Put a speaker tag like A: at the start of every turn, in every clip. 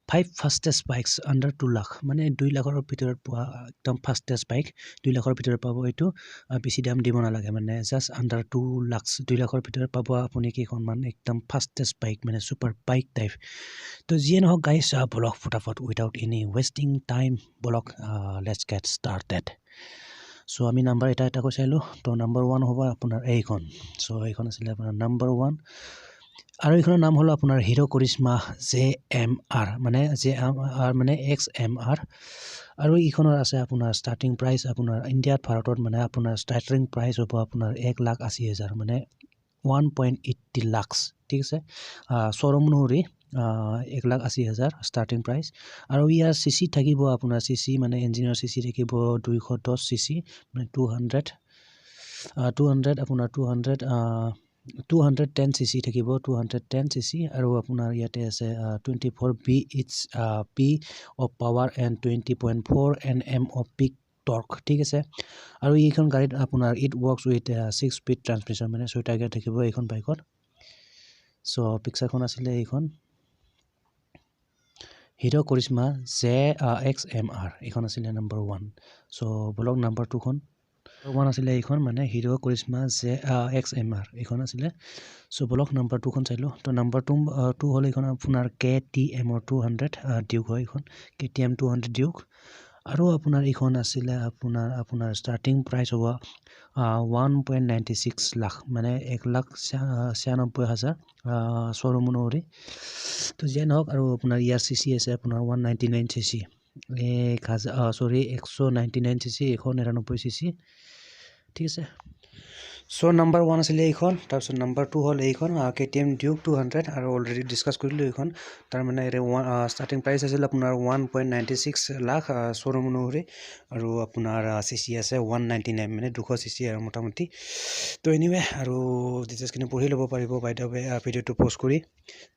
A: 5 fastest bikes under 2 lakh মানে 2 লাখৰ ভিতৰত পোৱা একদম ফাষ্টেষ্ট বাইক 2 লাখৰ ভিতৰত পাব এইটো বেছি দাম দিব নালাগে মানে জাষ্ট আণ্ডাৰ 2 লাখ 2 লাখৰ ভিতৰত পাব আপুনি কেইখনমান একদম ফাষ্টেষ্ট বাইক মানে ছুপাৰ বাইক টাইপ তো যিয়ে নহওক গাইছ বলক ফটাফট উইদাউট এনি ৱেষ্টিং টাইম বলক লেটছ গেট ষ্টাৰ্টেড চ' আমি নাম্বাৰ এটা কৈ চাইলোঁ তো নাম্বাৰ 1 হ'ব আপোনাৰ এইখন চ' এইখন আছিলে আপোনাৰ নাম্বাৰ 1 আৰু এইখনৰ নাম হলো আপোনাৰ হিৰো কৰিশ্মা JMR মানে JMR মানে XMR আৰু এইখনৰ আছে আপোনাৰ ষ্টাৰ্টিং প্ৰাইচ আপোনাৰ ইণ্ডিয়াত ভাৰতত মানে আপোনাৰ ষ্টাৰ্টিং প্ৰাইচ হ'ব আপোনাৰ 1,80,000 মানে 1.80 লাখ ঠিক আছে শ্বৰুম অনুসৰি 1,80,000 ষ্টাৰ্টিং প্ৰাইচ আৰু ইয়াৰ CC থাকিব আপোনাৰ CC মানে ইঞ্জিনৰ CC থাকিব 210 CC মানে 200 আপোনাৰ 210 cc থাকিব 210 cc আৰু আপোনাৰ ইয়াতে আছে 24 bhp of power and 20.4 Nm of peak torque ঠিক আছে আৰু এইখন গাড়ীত আপোনাৰ it works with 6 speed transmission মানে 6টা গিয়াৰ থাকিব এইখন বাইকত সো পিকচাৰখন আছিলে এইখন হিৰো কৰিশ্মা JXMR এইখন আছিলে নাম্বাৰ 1 সো ব্লক নাম্বাৰ 2 খন 1 আছিলে এইখন মানে হিৰো কৰিশ্মা JXMR এইখন আছিলে সো ব্লক নাম্বাৰ 2 খন চাইলো তো নাম্বাৰ 2 হ'ল এইখন আপোনাৰ KTM 200 ডিউক হয় এইখন KTM 200 ডিউক আৰু আপোনাৰ এইখন আছিলে আপোনাৰ ষ্টাৰ্টিং প্ৰাইচ হ'ব 1.96 লাখ মানে 1,96,000 শ্বৰুম অনুসৰি তো যিয়ে নহওক আৰু আপোনাৰ ইয়াৰ CC আছে আপোনাৰ 199 CC 199 CC 199 CC ঠিক আছে সো নাম্বাৰ 1 আছিলে এইখন তাৰপিছত নাম্বাৰ 2 হ'ল এইখন KTM ডিউক 200 আৰু অলৰেডি ডিসকাস কৰিলো এইখন তাৰ মানে ষ্টাৰ্টিং প্ৰাইচ আছিল আপোনাৰ 1.96 লাখ শ্বৰুম অনুসৰি আৰু আপোনাৰ CC আছে 199 মানে 200 CC আৰু মোটামুটি তো এনিৱে আৰু ডিটেইলছখিনি পঢ়ি ল'ব পাৰিব বাই দ্য ৱে ভিডিঅ'টো প'ষ্ট কৰি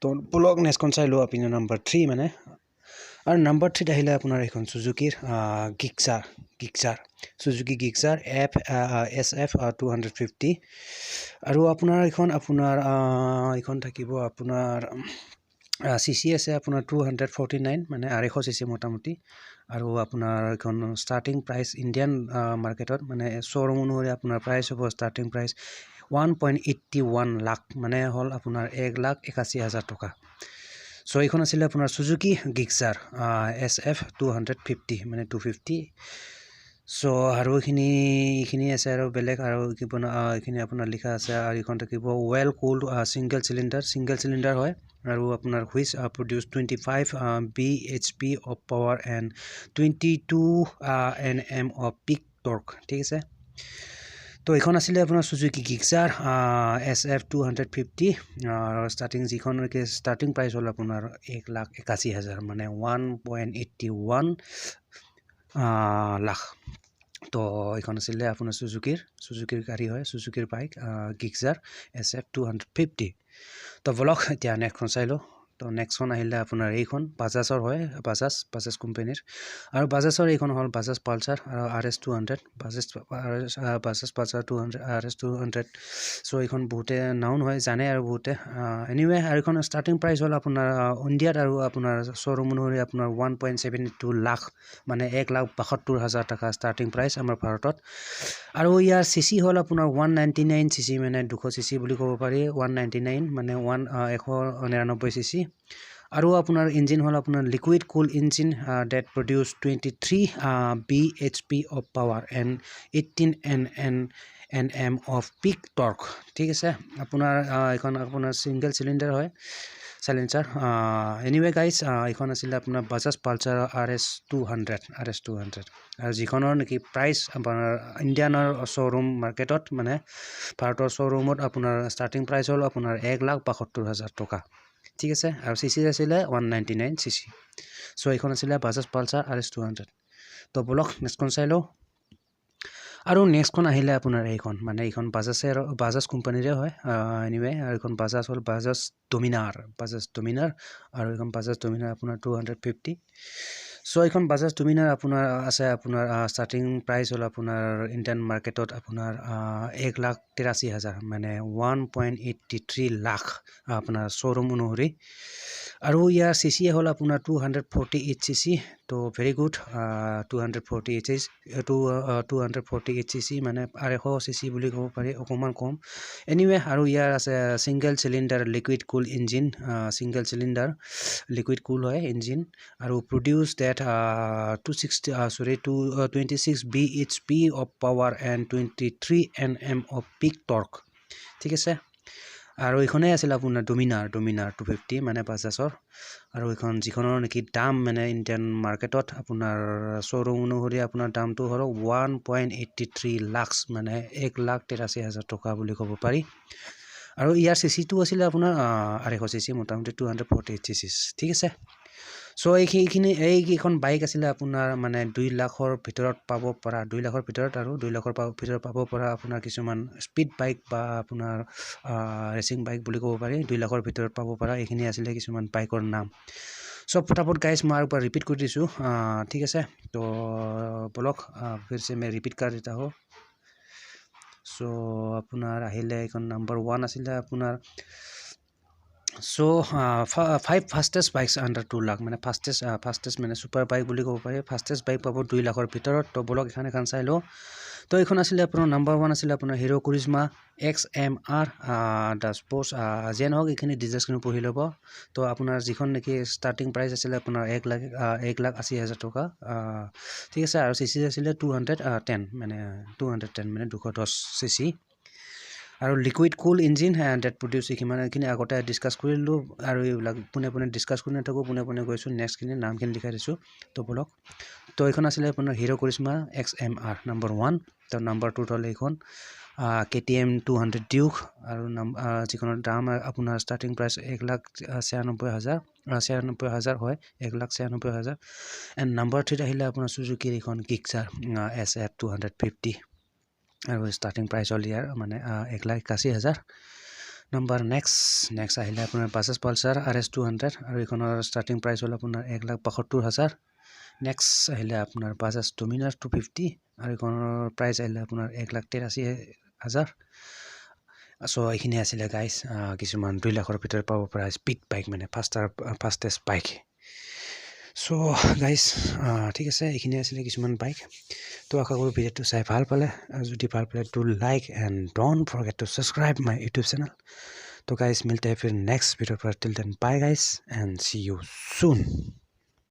A: তো ব্লগ নেক্সটখন চাই লো আপুনি নাম্বাৰ 3 মানে আৰু নাম্বাৰ 3 আহিলে আপোনাৰ এইখন সুজুকিৰ গিক্সাৰ সুজুকি গিক্সাৰ SF 250 আৰু আপোনাৰ এইখন থাকিব আপোনাৰ CC আছে আপোনাৰ 249 মানে 250 CC মোটামুটি আৰু আপোনাৰ এইখন ষ্টাৰ্টিং প্ৰাইচ ইণ্ডিয়ান মাৰ্কেটত মানে শ্বৰুম অনুসৰি আপোনাৰ প্ৰাইচ হ'ব ষ্টাৰ্টিং প্ৰাইচ 1.81 লাখ মানে হ'ল আপোনাৰ 1,81,000 টকা সো এইখন আছিলে আপোনাৰ সুজুকি গিক্সাৰ SF 250 মানে 250 সো আৰু এইখিনি আছে আৰু বেলেগ আৰু এইখিনি আপোনাৰ লিখা আছে আৰু এইখন থাকিব ৱেল কুলড সিঙ্গেল চিলিণ্ডাৰ হয় আৰু আপোনাৰ which produce 25 bhp of power and 22 Nm of peak torque ঠিক আছে তো এইখন আছিলে আপোনাৰ সুজুকি গিক্সাৰ SF 250 ষ্টাৰ্টিং প্ৰাইচ হ'ল আপোনাৰ 1,81,000 মানে 1.81 লাখ তো এইখন আছিলে আপোনাৰ সুজুকিৰ গাড়ী হয় সুজুকিৰ বাইক গিক্সাৰ SF 250 তো ব্লক এতিয়া নেক্সটখন চাই লো তো নেক্সটখন আহিলে আপোনাৰ এইখন বাজাজৰ হয় বাজাজ কোম্পানীৰ আৰু বাজাজৰ এইখন হ'ল বাজাজ পালচাৰ আৰু RS 200 Bajaj Pulsar 200 RS 200 so এইখন বহুতে নাউন হয় জানে আৰু বহুতে এনিৱে আৰু এইখন ষ্টাৰ্টিং প্ৰাইচ হ'ল আপোনাৰ ইণ্ডিয়াত আৰু আপোনাৰ শ্বৰুম অনুসৰি আপোনাৰ 1.72 লাখ মানে 1,72,000 টকা ষ্টাৰ্টিং প্ৰাইচ আমাৰ ভাৰতত আৰু ইয়াৰ CC হ'ল আপোনাৰ 199 CC মানে 200 CC বুলি ক'ব পাৰি 199 মানে 199 CC আৰু আপোনাৰ ইঞ্জিন হ'ল আপোনাৰ liquid cool engine that produce 23 bhp of power and 18 Nm of peak torque ঠিক আছে আপোনাৰ এইখন আপোনাৰ সিঙ্গেল চিলিণ্ডাৰ হয় সাইলেন্সাৰ এনিৱে গাইস এইখন আছিল আপোনাৰ বাজাজ পালচাৰ RS 200 আৰু যিখনৰ নেকি প্ৰাইচ আপোনাৰ ইণ্ডিয়ানৰ শ্বৰুম মাৰ্কেটত মানে ভাৰতৰ শ্বৰুমত আপোনাৰ ষ্টাৰ্টিং প্ৰাইচ হ'ল আপোনাৰ 1,72,000 টকা ঠিক আছে আৰু CC আছিলে 199 CC সো এইখন আছিলে বাজাজ পালচাৰ RS 200 তো ব্লক নেক্সটখন চাই লওঁ আৰু নেক্সটখন আহিলে আপোনাৰ এইখন মানে এইখন বাজাজ কোম্পানীৰে হয় এনিৱে আৰু এইখন বাজাজ হ'ল বাজাজ ডমিনাৰ আৰু এইখন বাজাজ ডমিনাৰ আপোনাৰ 250 সো এইখন বাজাজ ডমিনাৰ আপোনাৰ আছে আপোনাৰ ষ্টাৰ্টিং প্ৰাইচ হ'ল আপোনাৰ ইণ্ডিয়ান মাৰ্কেটত আপোনাৰ 1,83,000 মানে 1.83 লাখ আপোনাৰ শ্বৰুম অনুসৰি আৰু ইয়াৰ চিচি হ'ল আপোনাৰ 248 চিচি তো ভেৰি গুড 248 চিচি মানে 250 চিচি বুলি ক'ব পাৰি অকণমান কম এনিৱে আৰু ইয়াৰ আছে single cylinder liquid cool engine single cylinder liquid cool হয় ইঞ্জিন আৰু produce that 26 bhp of power and 23 Nm of peak torque ঠিক আছে আৰু এইখনেই আছিল আপোনাৰ ডমিনাৰ 250 মানে বাজাজৰ আৰু এইখন যিখনৰ নেকি দাম মানে ইণ্ডিয়ান মাৰ্কেটত আপোনাৰ শ্ব'ৰুম অনুসৰি আপোনাৰ দামটো হ'ল 1.83 লাখ মানে 1,83,000 টকা বুলি ক'ব পাৰি আৰু ইয়াৰ চিচিটো আছিলে আপোনাৰ 250 চিচি মোটামুটি 248 চিচি ঠিক আছে চ' এইকেইখন বাইক আছিলে আপোনাৰ মানে 2 লাখৰ ভিতৰত পাব পৰা 2 লাখৰ ভিতৰত আৰু 2 লাখৰ ভিতৰত পাব পৰা আপোনাৰ কিছুমান স্পীড বাইক বা আপোনাৰ ৰেচিং বাইক বুলি ক'ব পাৰি 2 লাখৰ ভিতৰত পাব পৰা এইখিনি আছিলে কিছুমান বাইকৰ নাম চ' ফটাফট গাইজ মই আৰু ৰিপিট কৰি দিছোঁ ঠিক আছে তো বলক फिर से मैं रिपीट कर देता हूँ চ' আপোনাৰ আহিলে এইখন নাম্বাৰ 1 আছিলে আপোনাৰ চ' 5 ফাষ্টেষ্ট বাইকছ আণ্ডাৰ 2 লাখ মানে ফাষ্টেষ্ট মানে ছুপাৰ বাইক বুলি ক'ব পাৰি ফাষ্টেষ্ট বাইক পাব 2 লাখৰ ভিতৰত তো বলক এখন চাই লওঁ তো এইখন আছিলে আপোনাৰ নাম্বাৰ 1 আছিলে আপোনাৰ হিৰো কৰিজমা XMR দ্য স্পৰ্টছ যেন হওক এইখিনি ডিটেইলছখিনি পঢ়ি ল'ব তো আপোনাৰ যিখন নেকি ষ্টাৰ্টিং প্ৰাইচ আছিলে আপোনাৰ 1,80,000 টকা ঠিক আছে আৰু চিচি আছিলে 210 মানে 210 চিচি আৰু liquid cool engine that produce এইখিনি আগতে ডিছকাছ কৰিলোঁ আৰু এইবিলাক পোনে ডিছকাছ কৰি নাথাকোঁ পোনে গৈছোঁ নেক্সটখিনি নামখিনি লিখাই দিছোঁ তো বলক তো এইখন আছিলে আপোনাৰ হিৰো কৰিজমা XMR নাম্বাৰ 1 তো নাম্বাৰ 2 হ'ল এইখন KTM 200 ডিউক আৰু যিখনৰ দাম আপোনাৰ ষ্টাৰ্টিং প্ৰাইচ 1,96,000 হয় 1,96,000 এণ্ড নাম্বাৰ 3 আহিলে আপোনাৰ চুজুকিৰ এইখন গিক্সাৰ SF 250 আৰু ষ্টাৰ্টিং প্ৰাইচ হ'ল ইয়াৰ মানে 1,81,000 নাম্বাৰ নেক্সট আহিলে আপোনাৰ বাজাজ পালচাৰ RS 200 আৰু এইখনৰ ষ্টাৰ্টিং প্ৰাইচ হ'ল আপোনাৰ 1,72,000 নেক্সট আহিলে আপোনাৰ বাজাজ ডমিনাৰ 250 আৰু এইখনৰ প্ৰাইচ আহিলে আপোনাৰ 1,83,000 চ' এইখিনি আছিলে গাইজ কিছুমান 2 লাখৰ ভিতৰত পাব পৰা স্পীড বাইক মানে ফাষ্টেষ্ট বাইক চ' গাইজ ঠিক আছে এইখিনি আছিলে কিছুমান বাইক তো আশা কৰোঁ ভিডিঅ'টো চাই ভাল পালে আৰু যদি ভাল পালে to like and don't forget to subscribe my YouTube channel তো গাইজ মিলতে हैं फिर नेक्स्ट वीडियो पर till then bye guys and see you soon